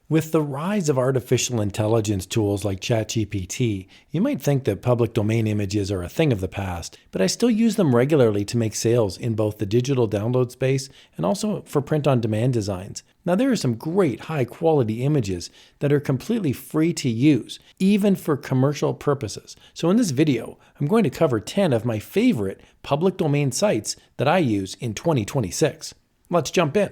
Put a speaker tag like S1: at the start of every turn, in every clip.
S1: With the rise of artificial intelligence tools like ChatGPT, you might think that public domain images are a thing of the past, but I still use them regularly to make sales in both the digital download space and also for print-on-demand designs. Now, there are some great high-quality images that are completely free to use, even for commercial purposes. So in this video, I'm going to cover 10 of my favorite public domain sites that I use in 2026. Let's jump in.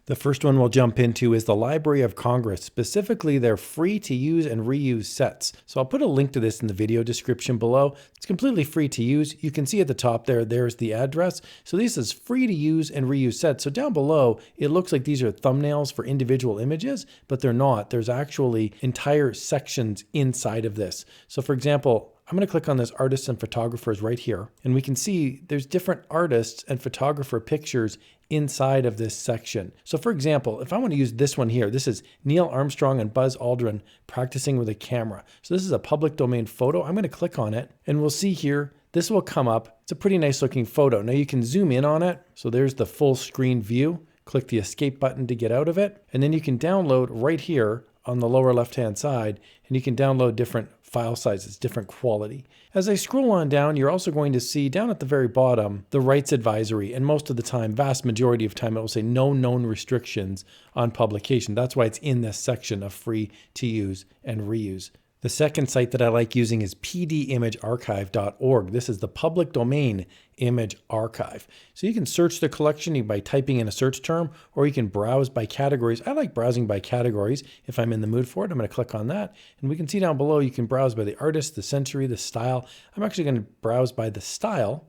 S1: The first one we'll jump into is the Library of Congress, specifically their free to use and reuse sets. So I'll put a link to this in the video description below. It's completely free to use. You can see at the top there's the address. So this is free to use and reuse sets. So down below, it looks like these are thumbnails for individual images, but they're not. There's actually entire sections inside of this. So for example, I'm going to click on this artists and photographers right here, and we can see there's different artists and photographer pictures inside of this section. So for example, if I want to use this one here, this is Neil Armstrong and Buzz Aldrin practicing with a camera. So this is a public domain photo. I'm going to click on it, and we'll see here, this will come up. It's a pretty nice looking photo. Now you can zoom in on it. So there's the full screen view. Click the escape button to get out of it. And then you can download right here on the lower left-hand side, and you can download different file sizes, different quality. As I scroll on down, you're also going to see down at the very bottom, the rights advisory, and most of the time, vast majority of time, it will say no known restrictions on publication. That's why it's in this section of free to use and reuse. The second site that I like using is pdimagearchive.org. This is the public domain image archive. So you can search the collection by typing in a search term, or you can browse by categories. I like browsing by categories if I'm in the mood for it. I'm going to click on that. And we can see down below, you can browse by the artist, the century, the style. I'm actually going to browse by the style.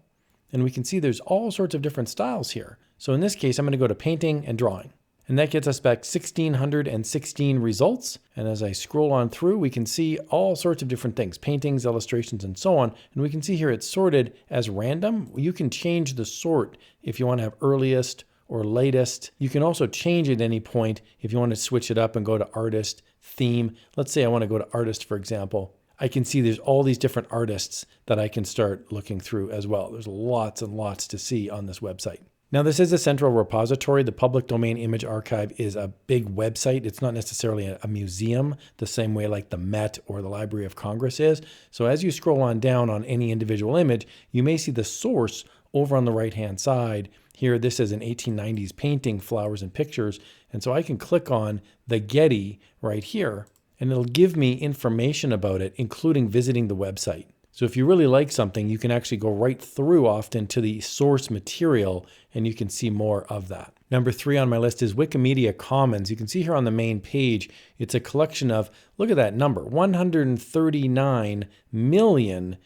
S1: And we can see there's all sorts of different styles here. So in this case, I'm going to go to painting and drawing. And that gets us back 1,616 results. And as I scroll on through, we can see all sorts of different things, paintings, illustrations, and so on. And we can see here it's sorted as random. You can change the sort if you want to have earliest or latest. You can also change at any point if you want to switch it up and go to artist, theme. Let's say I want to go to artist, for example. I can see there's all these different artists that I can start looking through as well. There's lots and lots to see on this website. Now, this is a central repository. The Public Domain Image Archive is a big website. It's not necessarily a museum, the same way like the Met or the Library of Congress is. So as you scroll on down on any individual image, you may see the source over on the right-hand side. Here, this is an 1890s painting, flowers and pictures. And so I can click on the Getty right here, and it'll give me information about it, including visiting the website. So if you really like something, you can actually go right through often to the source material, and you can see more of that. Number 3 on my list is Wikimedia Commons. You can see here on the main page, it's a collection of, look at that number, 139 million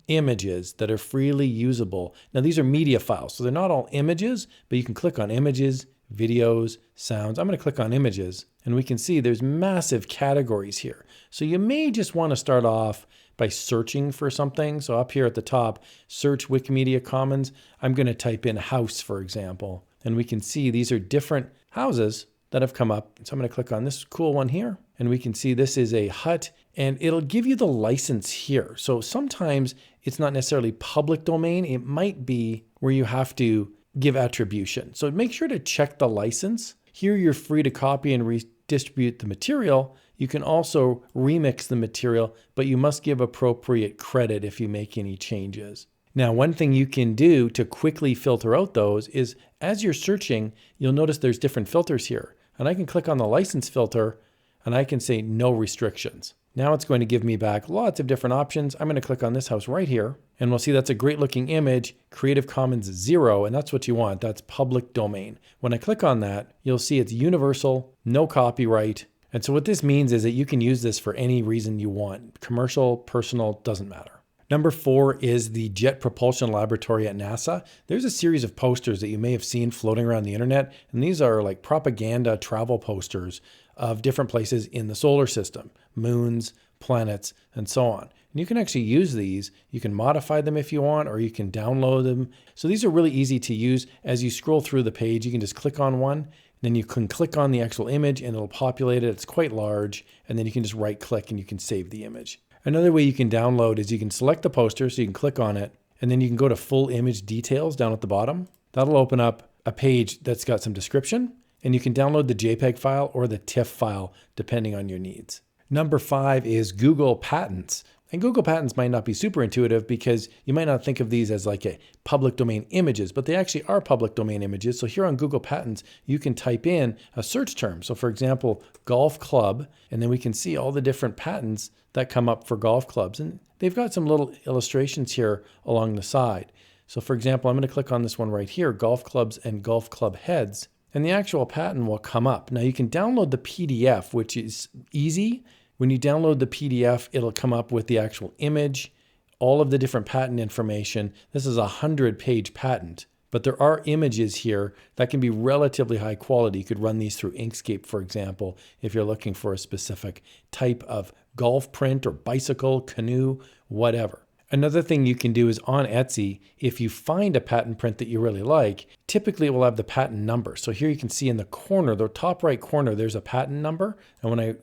S1: images that are freely usable. Now these are media files, so they're not all images, but you can click on images, videos, sounds. I'm going to click on images, and we can see there's massive categories here. So you may just want to start off by searching for something. So up here at the top, search Wikimedia Commons. I'm going to type in house, for example, and we can see these are different houses that have come up. So I'm going to click on this cool one here, and we can see this is a hut, and it'll give you the license here. So sometimes it's not necessarily public domain. It might be where you have to give attribution. So make sure to check the license. Here you're free to copy and redistribute the material. You can also remix the material, but you must give appropriate credit if you make any changes. Now, one thing you can do to quickly filter out those is as you're searching, you'll notice there's different filters here. And I can click on the license filter and I can say no restrictions. Now it's going to give me back lots of different options. I'm going to click on this house right here, and we'll see that's a great looking image, Creative Commons 0, and that's what you want. That's public domain. When I click on that, you'll see it's universal, no copyright. And so what this means is that you can use this for any reason you want. Commercial, personal, doesn't matter. Number 4 is the Jet Propulsion Laboratory at NASA. There's a series of posters that you may have seen floating around the internet, and these are like propaganda travel posters of different places in the solar system, moons, planets, and so on. And you can actually use these. You can modify them if you want, or you can download them. So these are really easy to use. As you scroll through the page, you can just click on one, then you can click on the actual image and it'll populate it. It's quite large, and then you can just right click and you can save the image. Another way you can download is you can select the poster, so you can click on it, and then you can go to full image details down at the bottom. That'll open up a page that's got some description, And you can download the JPEG file or the TIFF file, depending on your needs. Number 5 is Google Patents. And Google Patents might not be super intuitive because you might not think of these as like a public domain images, but they actually are public domain images. So here on Google Patents, you can type in a search term. So for example, golf club, and then we can see all the different patents that come up for golf clubs. And they've got some little illustrations here along the side. So for example, I'm going to click on this one right here, golf clubs and golf club heads, and the actual patent will come up. Now you can download the PDF, which is easy. When you download the PDF, it'll come up with the actual image, all of the different patent information. This is a 100-page patent, but there are images here that can be relatively high quality. You could run these through Inkscape, for example, if you're looking for a specific type of golf print or bicycle, canoe, whatever. Another thing you can do is on Etsy, if you find a patent print that you really like, typically it will have the patent number. So here you can see in the corner, the top right corner, there's a patent number. And when I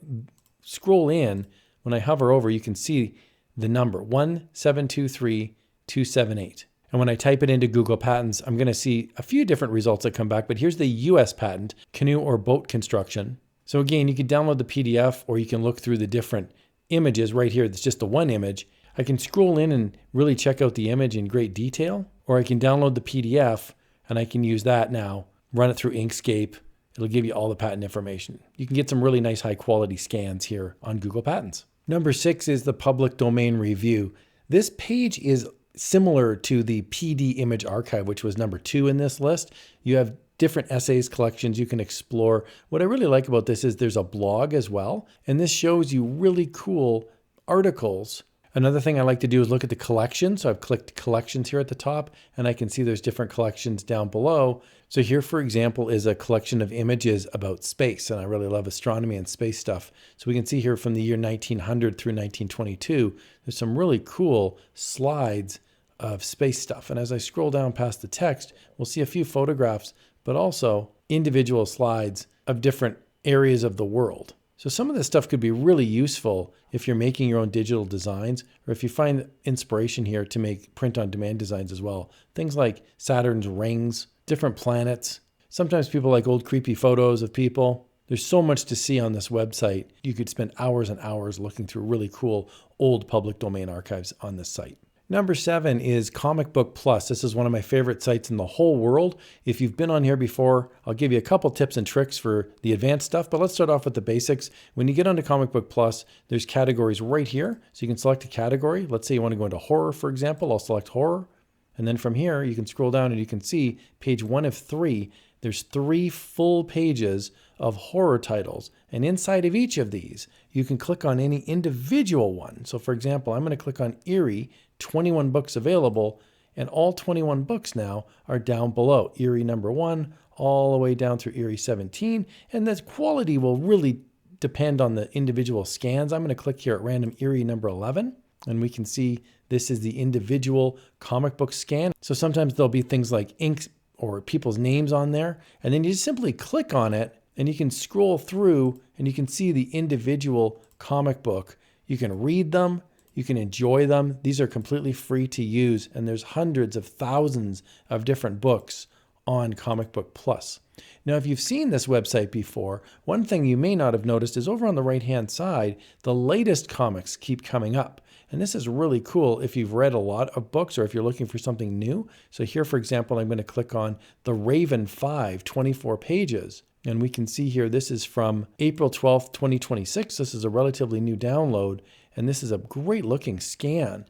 S1: scroll in, when I hover over, you can see the number 1723278. And when I type it into Google Patents, I'm going to see a few different results that come back, but here's the US patent, canoe or boat construction. So again, you can download the PDF or you can look through the different images right here. It's just the one image. I can scroll in and really check out the image in great detail, or I can download the PDF and I can use that now, run it through Inkscape. It'll give you all the patent information. You can get some really nice high quality scans here on Google Patents. Number 6 is the public domain review. This page is similar to the PD image archive, which was number 2 in this list. You have different essays, collections you can explore. What I really like about this is there's a blog as well, and this shows you really cool articles. Another thing I like to do is look at the collection. So I've clicked collections here at the top, and I can see there's different collections down below. So here, for example, is a collection of images about space, and I really love astronomy and space stuff. So we can see here from the year 1900 through 1922, there's some really cool slides of space stuff. And as I scroll down past the text, we'll see a few photographs, but also individual slides of different areas of the world. So some of this stuff could be really useful if you're making your own digital designs, or if you find inspiration here to make print-on-demand designs as well. Things like Saturn's rings, different planets. Sometimes people like old creepy photos of people. There's so much to see on this website. You could spend hours and hours looking through really cool old public domain archives on this site. Number 7 is Comic Book Plus. This is one of my favorite sites in the whole world. If you've been on here before, I'll give you a couple tips and tricks for the advanced stuff, but let's start off with the basics. When you get onto Comic Book Plus, there's categories right here. So you can select a category. Let's say you want to go into horror, for example. I'll select horror. And then from here, you can scroll down and you can see page 1 of 3. There's 3 full pages of horror titles. And inside of each of these, you can click on any individual one. So for example, I'm going to click on Eerie, 21 books available, and all 21 books now are down below. Eerie number 1, all the way down through Eerie 17. And the quality will really depend on the individual scans. I'm going to click here at random Eerie number 11, and we can see this is the individual comic book scan. So sometimes there'll be things like ink or people's names on there, and then you just simply click on it and you can scroll through and you can see the individual comic book. You can read them, you can enjoy them. These are completely free to use, and there's hundreds of thousands of different books on Comic Book Plus. Now, if you've seen this website before, one thing you may not have noticed is over on the right-hand side, the latest comics keep coming up. And this is really cool if you've read a lot of books or if you're looking for something new. So here, for example, I'm going to click on The Raven 5, 24 pages. And we can see here, this is from April 12th, 2026. This is a relatively new download. And this is a great looking scan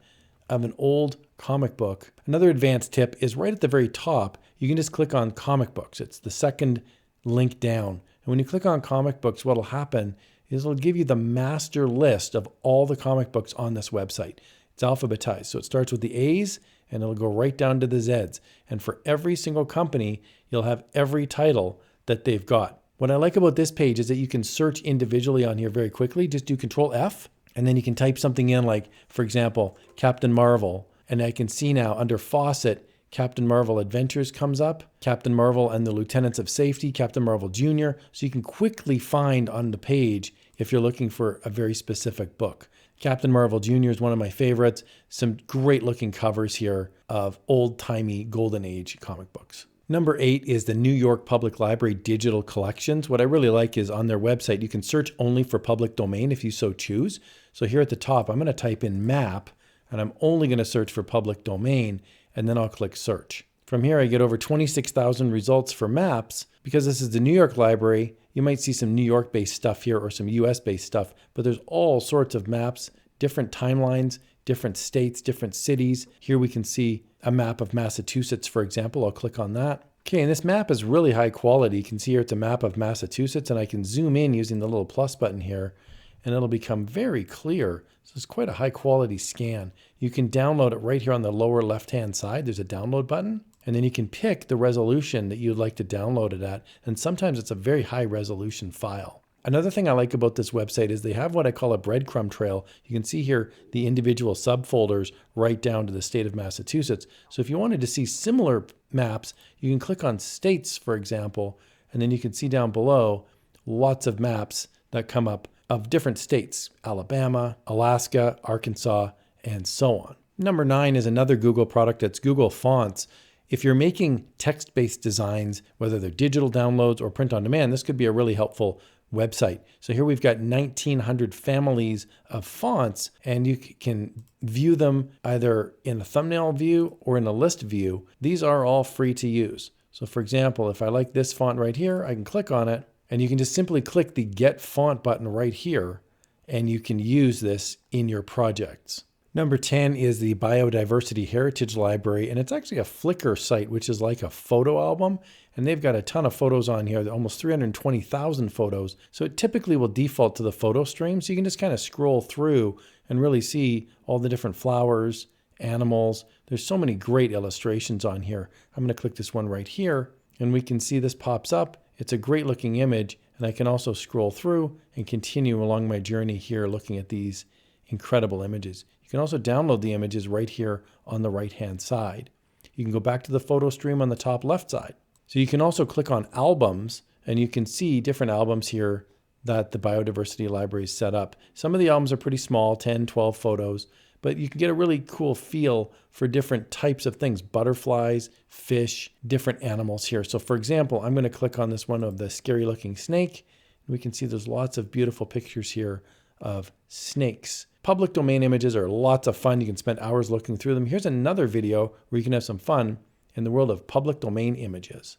S1: of an old comic book. Another advanced tip is right at the very top, you can just click on comic books. It's the second link down. And when you click on comic books, what'll happen is it'll give you the master list of all the comic books on this website. It's alphabetized. So it starts with the A's and it'll go right down to the Z's. And for every single company, you'll have every title that they've got. What I like about this page is that you can search individually on here very quickly. Just do Control F, and then you can type something in like, for example, Captain Marvel. And I can see now under Fawcett, Captain Marvel Adventures comes up, Captain Marvel and the Lieutenants of Safety, Captain Marvel Jr. So you can quickly find on the page if you're looking for a very specific book. Captain Marvel Jr. is one of my favorites. Some great looking covers here of old-timey Golden Age comic books. Number 8 is the New York Public Library digital collections. What I really like is on their website, you can search only for public domain if you so choose. So here at the top, I'm going to type in map, and I'm only going to search for public domain, and then I'll click search. From here, I get over 26,000 results for maps. Because this is the New York Library, you might see some New York-based stuff here or some US-based stuff, but there's all sorts of maps, different timelines, different states, different cities. Here we can see a map of Massachusetts, for example. I'll click on that. Okay, and this map is really high quality. You can see here it's a map of Massachusetts, and I can zoom in using the little plus button here, and it'll become very clear. So it's quite a high quality scan. You can download it right here on the lower left-hand side. There's a download button, and then you can pick the resolution that you'd like to download it at, and sometimes it's a very high resolution file. Another thing I like about this website is they have what I call a breadcrumb trail. You can see here the individual subfolders right down to the state of Massachusetts. So if you wanted to see similar maps, you can click on states, for example, and then you can see down below lots of maps that come up of different states: Alabama, Alaska, Arkansas, and so on. Number 9 is another Google product. It's Google Fonts. If you're making text-based designs, whether they're digital downloads or print on demand, this could be a really helpful website. So here we've got 1,900 families of fonts, and you can view them either in a thumbnail view or in a list view. These are all free to use. So for example, if I like this font right here, I can click on it, and you can just simply click the Get Font button right here, and you can use this in your projects. Number 10 is the Biodiversity Heritage Library, and it's actually a Flickr site, which is like a photo album, and they've got a ton of photos on here, almost 320,000 photos. So it typically will default to the photo stream, so you can just kind of scroll through and really see all the different flowers, animals. There's so many great illustrations on here. I'm going to click this one right here, and we can see this pops up. It's a great looking image, and I can also scroll through and continue along my journey here looking at these incredible images. You can also download the images right here on the right-hand side. You can go back to the photo stream on the top left side. So you can also click on albums, and you can see different albums here that the Biodiversity Library is set up. Some of the albums are pretty small, 10, 12 photos, but you can get a really cool feel for different types of things: butterflies, fish, different animals here. So for example, I'm going to click on this one of the scary looking snake. We can see there's lots of beautiful pictures here of snakes. Public domain images are lots of fun. You can spend hours looking through them. Here's another video where you can have some fun in the world of public domain images.